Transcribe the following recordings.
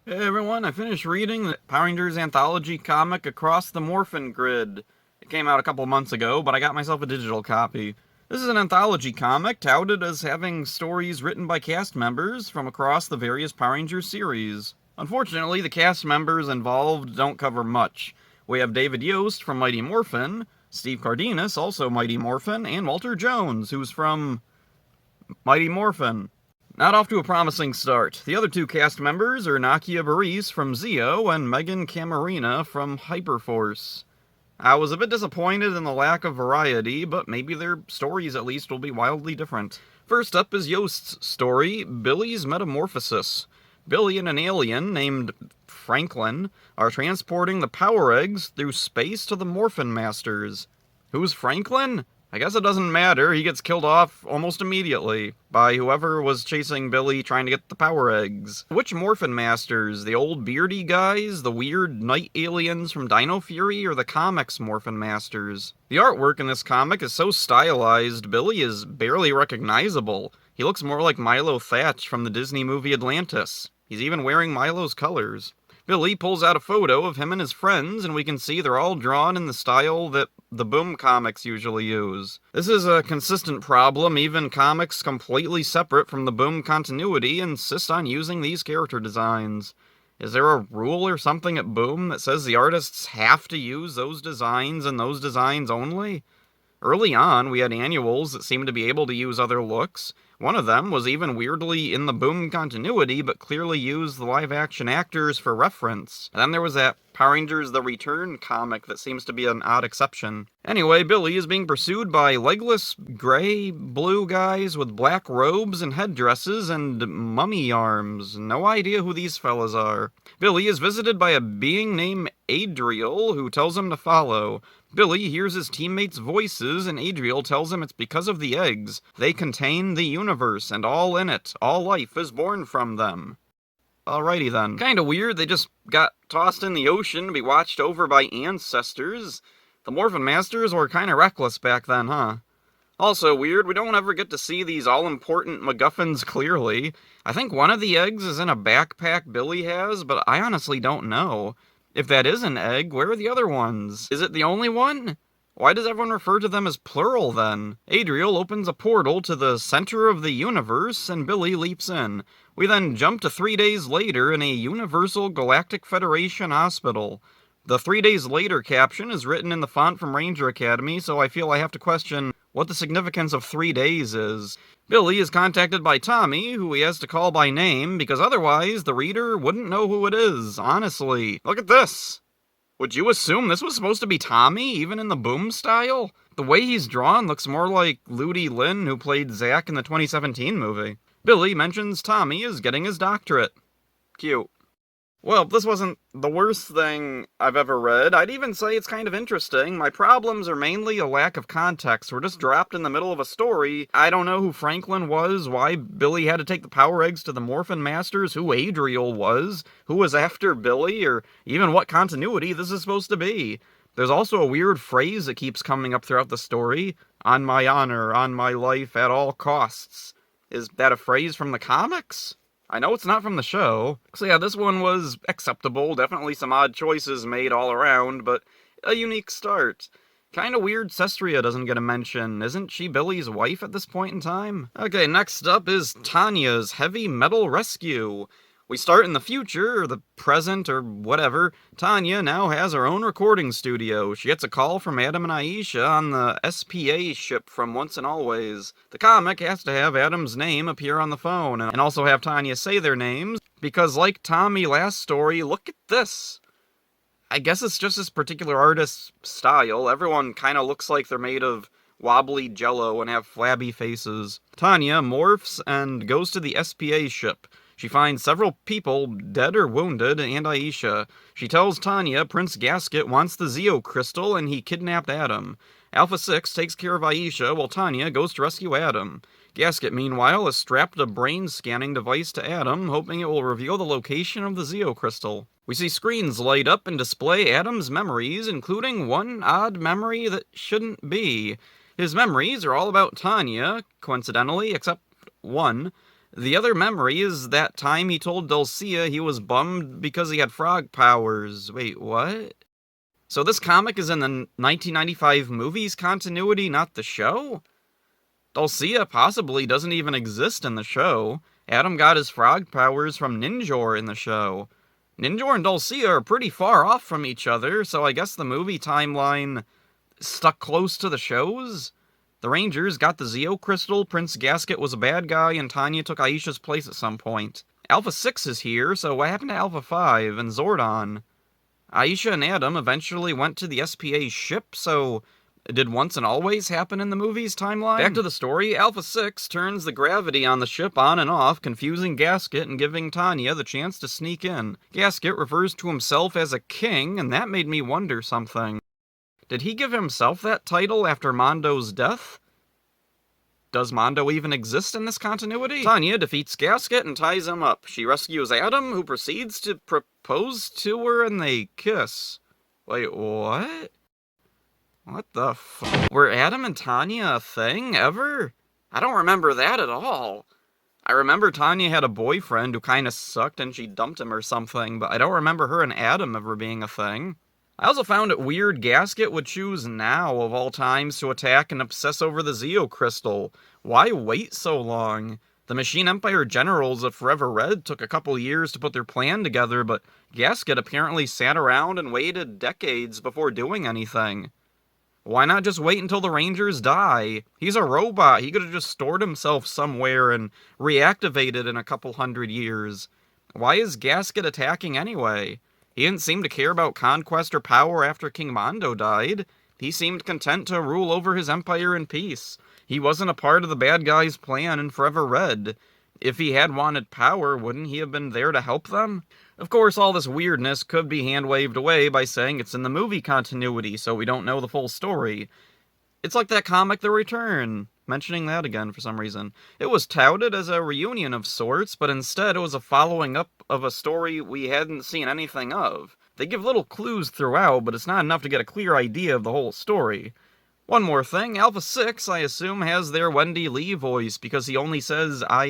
Hey everyone, I finished reading the Power Rangers anthology comic Across the Morphin Grid. It came out a couple months ago, but I got myself a digital copy. This is an anthology comic touted as having stories written by cast members from across the various Power Rangers series. Unfortunately, the cast members involved don't cover much. We have David Yost from Mighty Morphin, Steve Cardenas, also Mighty Morphin, and Walter Jones, who's from Mighty Morphin. Not off to a promising start. The other two cast members are Nakia Baris from Zeo and Megan Camarina from Hyperforce. I was a bit disappointed in the lack of variety, but maybe their stories at least will be wildly different. First up is Yost's story, Billy's Metamorphosis. Billy and an alien named Franklin are transporting the power eggs through space to the Morphin Masters. Who's Franklin? I guess it doesn't matter, he gets killed off almost immediately by whoever was chasing Billy trying to get the power eggs. Which Morphin Masters? The old beardy guys? The weird night aliens from Dino Fury? Or the comics Morphin Masters? The artwork in this comic is so stylized, Billy is barely recognizable. He looks more like Milo Thatch from the Disney movie Atlantis. He's even wearing Milo's colors. Billy pulls out a photo of him and his friends, and we can see they're all drawn in the style that the Boom comics usually use. This is a consistent problem. Even comics completely separate from the Boom continuity insist on using these character designs. Is there a rule or something at Boom that says the artists have to use those designs and those designs only? Early on, we had annuals that seemed to be able to use other looks. One of them was even weirdly in the Boom continuity, but clearly used the live-action actors for reference. And then there was that Power Rangers The Return comic that seems to be an odd exception. Anyway, Billy is being pursued by legless, gray, blue guys with black robes and headdresses and mummy arms. No idea who these fellas are. Billy is visited by a being named Adriel, who tells him to follow. Billy hears his teammates' voices, and Adriel tells him it's because of the eggs. They contain the universe, and all in it. All life is born from them. Alrighty then. Kinda weird, they just got tossed in the ocean to be watched over by ancestors. The Morphin Masters were kinda reckless back then, huh? Also weird, we don't ever get to see these all-important MacGuffins clearly. I think one of the eggs is in a backpack Billy has, but I honestly don't know. If that is an egg, where are the other ones? Is it the only one? Why does everyone refer to them as plural, then? Adriel opens a portal to the center of the universe, and Billy leaps in. We then jump to 3 days later in a Universal Galactic Federation hospital. The 3 days later caption is written in the font from Ranger Academy, so I feel I have to question what the significance of 3 days is. Billy is contacted by Tommy, who he has to call by name, because otherwise the reader wouldn't know who it is, honestly. Look at this! Would you assume this was supposed to be Tommy, even in the Boom style? The way he's drawn looks more like Ludi Lin, who played Zack in the 2017 movie. Billy mentions Tommy is getting his doctorate. Cute. Well, this wasn't the worst thing I've ever read. I'd even say it's kind of interesting. My problems are mainly a lack of context. We're just dropped in the middle of a story. I don't know who Franklin was, why Billy had to take the power eggs to the Morphin Masters, who Adriel was, who was after Billy, or even what continuity this is supposed to be. There's also a weird phrase that keeps coming up throughout the story. On my honor, on my life, at all costs. Is that a phrase from the comics? I know it's not from the show. So yeah, this one was acceptable. Definitely some odd choices made all around, but a unique start. Kinda weird Cestria doesn't get a mention. Isn't she Billy's wife at this point in time? Okay, next up is Tanya's Heavy Metal Rescue. We start in the future, or the present, or whatever. Tanya now has her own recording studio. She gets a call from Adam and Aisha on the SPA ship from Once and Always. The comic has to have Adam's name appear on the phone, and also have Tanya say their names, because like Tommy last story, look at this. I guess it's just this particular artist's style. Everyone kinda looks like they're made of wobbly jello and have flabby faces. Tanya morphs and goes to the SPA ship. She finds several people dead or wounded, and Aisha. She tells Tanya Prince Gasket wants the Zeo crystal and he kidnapped Adam. Alpha 6 takes care of Aisha while Tanya goes to rescue Adam. Gasket, meanwhile, has strapped a brain-scanning device to Adam, hoping it will reveal the location of the Zeo crystal. We see screens light up and display Adam's memories, including one odd memory that shouldn't be. His memories are all about Tanya, coincidentally, except one. The other memory is that time he told Dulcia he was bummed because he had frog powers. Wait, what? So this comic is in the 1995 movies continuity, not the show? Dulcia possibly doesn't even exist in the show. Adam got his frog powers from Ninjor in the show. Ninjor and Dulcia are pretty far off from each other, so I guess the movie timeline stuck close to the shows? The Rangers got the Zeo Crystal, Prince Gasket was a bad guy, and Tanya took Aisha's place at some point. Alpha 6 is here, so what happened to Alpha 5 and Zordon? Aisha and Adam eventually went to the SPA's ship, so did once and always happen in the movie's timeline? Back to the story, Alpha 6 turns the gravity on the ship on and off, confusing Gasket and giving Tanya the chance to sneak in. Gasket refers to himself as a king, and that made me wonder something. Did he give himself that title after Mondo's death? Does Mondo even exist in this continuity? Tanya defeats Gasket and ties him up. She rescues Adam, who proceeds to propose to her, and they kiss. Wait, what? What the f***? Were Adam and Tanya a thing, ever? I don't remember that at all. I remember Tanya had a boyfriend who kinda sucked and she dumped him or something, but I don't remember her and Adam ever being a thing. I also found it weird Gasket would choose now, of all times, to attack and obsess over the Zeo Crystal. Why wait so long? The Machine Empire generals of Forever Red took a couple years to put their plan together, but Gasket apparently sat around and waited decades before doing anything. Why not just wait until the Rangers die? He's a robot. He could have just stored himself somewhere and reactivated in a couple hundred years. Why is Gasket attacking anyway? He didn't seem to care about conquest or power after King Mondo died. He seemed content to rule over his empire in peace. He wasn't a part of the bad guys' plan in Forever Red. If he had wanted power, wouldn't he have been there to help them? Of course, all this weirdness could be hand-waved away by saying it's in the movie continuity, so we don't know the full story. It's like that comic The Return. Mentioning that again for some reason. It was touted as a reunion of sorts, but instead it was a following up of a story we hadn't seen anything of. They give little clues throughout, but it's not enough to get a clear idea of the whole story. One more thing, Alpha 6, I assume, has their Wendy Lee voice, because he only says I,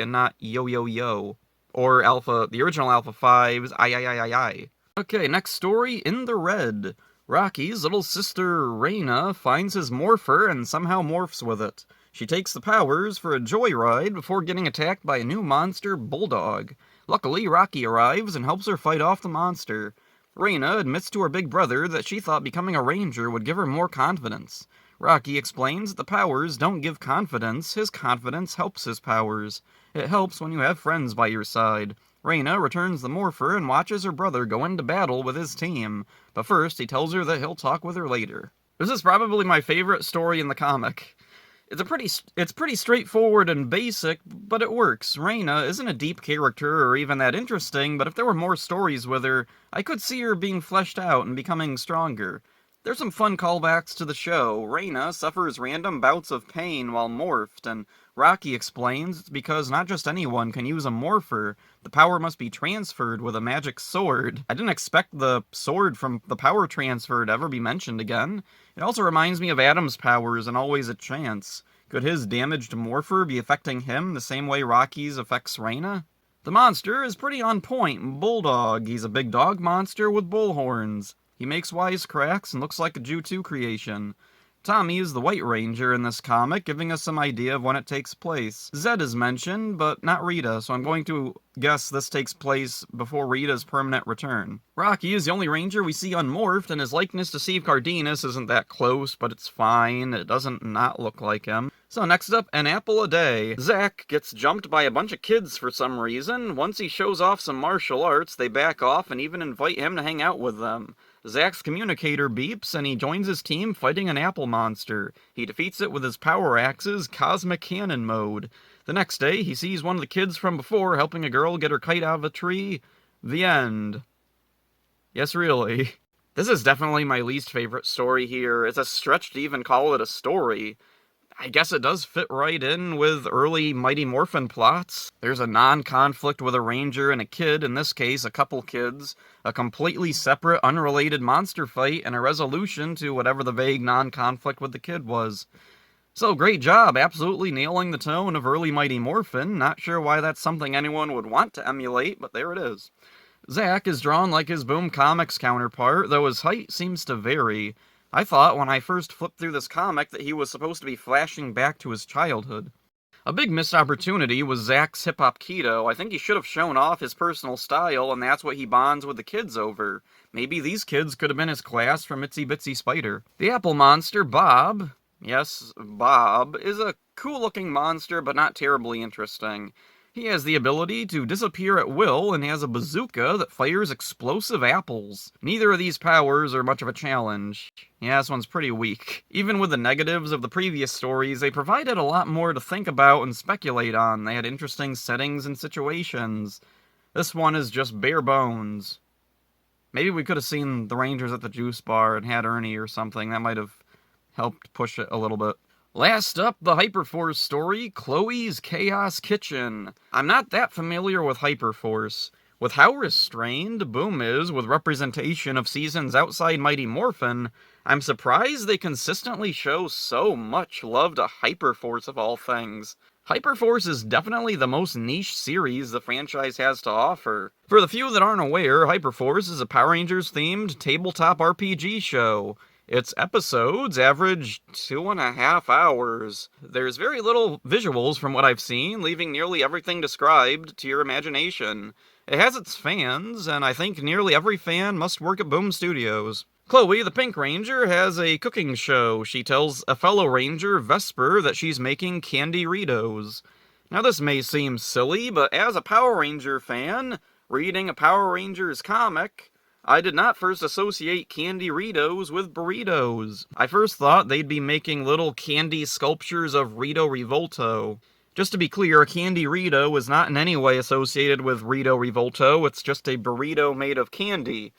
and not yo yo yo. Or the original Alpha 5's I. Okay, next story, In the Red. Rocky's little sister, Raina, finds his morpher and somehow morphs with it. She takes the powers for a joyride before getting attacked by a new monster, Bulldog. Luckily, Rocky arrives and helps her fight off the monster. Raina admits to her big brother that she thought becoming a ranger would give her more confidence. Rocky explains that the powers don't give confidence, his confidence helps his powers. It helps when you have friends by your side. Raina returns the morpher and watches her brother go into battle with his team, but first he tells her that he'll talk with her later. This is probably my favorite story in the comic. It's pretty straightforward and basic, but it works. Raina isn't a deep character or even that interesting, but if there were more stories with her, I could see her being fleshed out and becoming stronger. There's some fun callbacks to the show. Raina suffers random bouts of pain while morphed, and Rocky explains it's because not just anyone can use a morpher. The power must be transferred with a magic sword. I didn't expect the sword from the power transfer to ever be mentioned again. It also reminds me of Adam's powers and Always a Chance. Could his damaged morpher be affecting him the same way Rocky's affects Raina? The monster is pretty on point. Bulldog. He's a big dog monster with bull horns. He makes wise cracks and looks like a Jew 2 creation. Tommy is the White Ranger in this comic, giving us some idea of when it takes place. Zed is mentioned, but not Rita, so I'm going to guess this takes place before Rita's permanent return. Rocky is the only Ranger we see unmorphed, and his likeness to Steve Cardenas isn't that close, but it's fine. It doesn't not look like him. So next up, An Apple a Day. Zack gets jumped by a bunch of kids for some reason. Once he shows off some martial arts, they back off and even invite him to hang out with them. Zack's communicator beeps, and he joins his team fighting an apple monster. He defeats it with his power axe's Cosmic Cannon mode. The next day, he sees one of the kids from before helping a girl get her kite out of a tree. The end. Yes, really. This is definitely my least favorite story here. It's a stretch to even call it a story. I guess it does fit right in with early Mighty Morphin plots. There's a non-conflict with a ranger and a kid, in this case a couple kids, a completely separate, unrelated monster fight, and a resolution to whatever the vague non-conflict with the kid was. So great job, absolutely nailing the tone of early Mighty Morphin. Not sure why that's something anyone would want to emulate, but there it is. Zack is drawn like his Boom Comics counterpart, though his height seems to vary. I thought when I first flipped through this comic that he was supposed to be flashing back to his childhood. A big missed opportunity was Zack's hip hop keto. I think he should have shown off his personal style, and that's what he bonds with the kids over. Maybe these kids could have been his class from Itsy Bitsy Spider. The apple monster, Bob, yes, Bob, is a cool looking monster, but not terribly interesting. He has the ability to disappear at will and has a bazooka that fires explosive apples. Neither of these powers are much of a challenge. Yeah, this one's pretty weak. Even with the negatives of the previous stories, they provided a lot more to think about and speculate on. They had interesting settings and situations. This one is just bare bones. Maybe we could have seen the Rangers at the juice bar and had Ernie or something. That might have helped push it a little bit. Last up, the Hyperforce story, Chloe's Chaos Kitchen. I'm not that familiar with Hyperforce. With how restrained Boom is with representation of seasons outside Mighty Morphin, I'm surprised they consistently show so much love to Hyperforce of all things. Hyperforce is definitely the most niche series the franchise has to offer. For the few that aren't aware, Hyperforce is a Power Rangers themed tabletop RPG show. Its episodes average 2.5 hours. There's very little visuals from what I've seen, leaving nearly everything described to your imagination. It has its fans, and I think nearly every fan must work at Boom Studios. Chloe, the Pink Ranger, has a cooking show. She tells a fellow Ranger, Vesper, that she's making Candy-Ritos. Now this may seem silly, but as a Power Ranger fan, reading a Power Rangers comic, I did not first associate Candy-Ritos with burritos. I first thought they'd be making little candy sculptures of Rito Revolto. Just to be clear, a Candy-Rito is not in any way associated with Rito Revolto, it's just a burrito made of candy.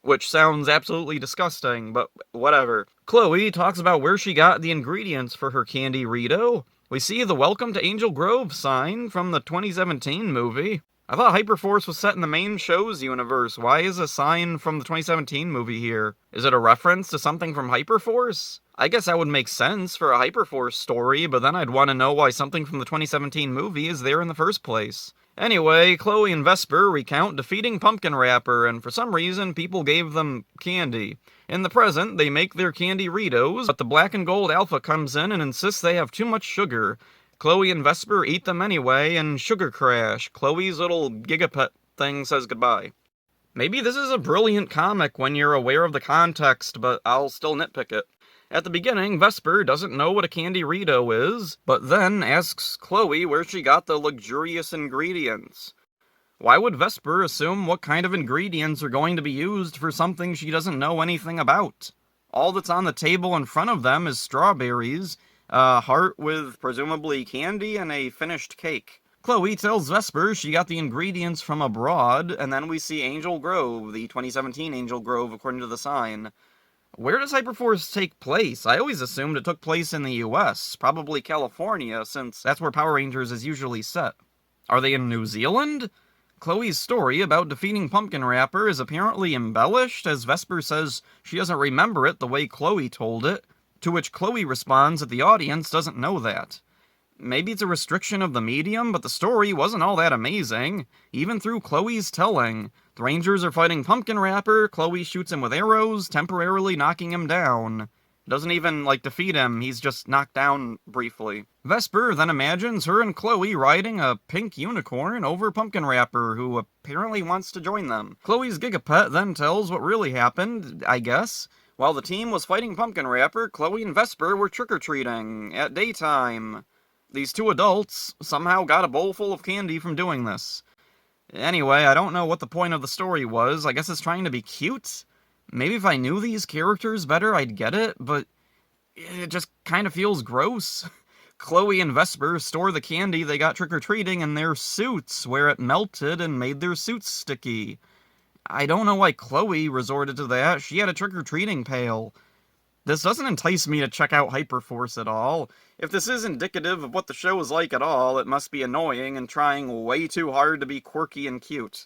Which sounds absolutely disgusting, but whatever. Chloe talks about where she got the ingredients for her Candy-Rito. We see the Welcome to Angel Grove sign from the 2017 movie. I thought Hyperforce was set in the main show's universe. Why is a sign from the 2017 movie here? Is it a reference to something from Hyperforce? I guess that would make sense for a Hyperforce story, but then I'd want to know why something from the 2017 movie is there in the first place. Anyway, Chloe and Vesper recount defeating Pumpkin Wrapper, and for some reason people gave them candy. In the present, they make their Candy-Ritos, but the Black and Gold Alpha comes in and insists they have too much sugar. Chloe and Vesper eat them anyway, and sugar crash. Chloe's little gigapet thing says goodbye. Maybe this is a brilliant comic when you're aware of the context, but I'll still nitpick it. At the beginning, Vesper doesn't know what a Candy-Rito is, but then asks Chloe where she got the luxurious ingredients. Why would Vesper assume what kind of ingredients are going to be used for something she doesn't know anything about? All that's on the table in front of them is strawberries, a heart with presumably candy, and a finished cake. Chloe tells Vesper she got the ingredients from abroad, and then we see Angel Grove, the 2017 Angel Grove according to the sign. Where does Hyperforce take place? I always assumed it took place in the US, probably California, since that's where Power Rangers is usually set. Are they in New Zealand? Chloe's story about defeating Pumpkin Wrapper is apparently embellished, as Vesper says she doesn't remember it the way Chloe told it, to which Chloe responds that the audience doesn't know that. Maybe it's a restriction of the medium, but the story wasn't all that amazing, even through Chloe's telling. The Rangers are fighting Pumpkin Wrapper, Chloe shoots him with arrows, temporarily knocking him down. Doesn't even, defeat him, he's just knocked down briefly. Vesper then imagines her and Chloe riding a pink unicorn over Pumpkin Wrapper, who apparently wants to join them. Chloe's Gigapet then tells what really happened, I guess. While the team was fighting Pumpkin Wrapper, Chloe and Vesper were trick-or-treating at daytime. These two adults somehow got a bowl full of candy from doing this. Anyway, I don't know what the point of the story was. I guess it's trying to be cute? Maybe if I knew these characters better, I'd get it, but it just kind of feels gross. Chloe and Vesper store the candy they got trick-or-treating in their suits, where it melted and made their suits sticky. I don't know why Chloe resorted to that. She had a trick-or-treating pail. This doesn't entice me to check out Hyperforce at all. If this is indicative of what the show is like at all, it must be annoying and trying way too hard to be quirky and cute.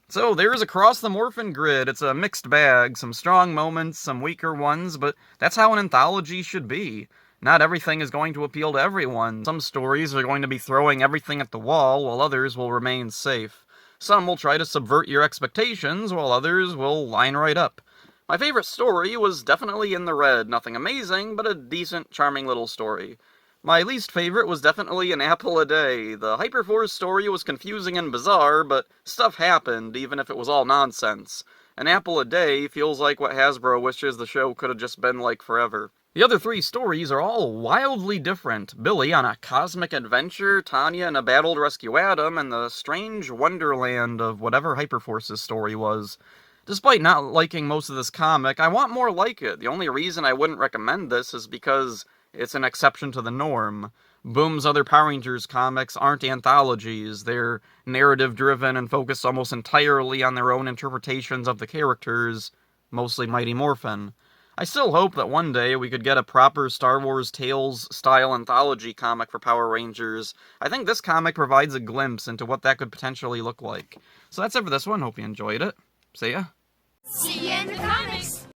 So there's Across the Morphin Grid. It's a mixed bag, some strong moments, some weaker ones, but that's how an anthology should be. Not everything is going to appeal to everyone. Some stories are going to be throwing everything at the wall, while others will remain safe. Some will try to subvert your expectations, while others will line right up. My favorite story was definitely In the Red. Nothing amazing, but a decent, charming little story. My least favorite was definitely An Apple a Day. The Hyperforce story was confusing and bizarre, but stuff happened, even if it was all nonsense. An Apple a Day feels like what Hasbro wishes the show could have just been like forever. The other three stories are all wildly different. Billy on a cosmic adventure, Tanya in a battle to rescue Adam, and the strange wonderland of whatever Hyperforce's story was. Despite not liking most of this comic, I want more like it. The only reason I wouldn't recommend this is because it's an exception to the norm. Boom's other Power Rangers comics aren't anthologies. They're narrative-driven and focus almost entirely on their own interpretations of the characters, mostly Mighty Morphin. I still hope that one day we could get a proper Star Wars Tales-style anthology comic for Power Rangers. I think this comic provides a glimpse into what that could potentially look like. So that's it for this one. Hope you enjoyed it. See ya. See you in the comments.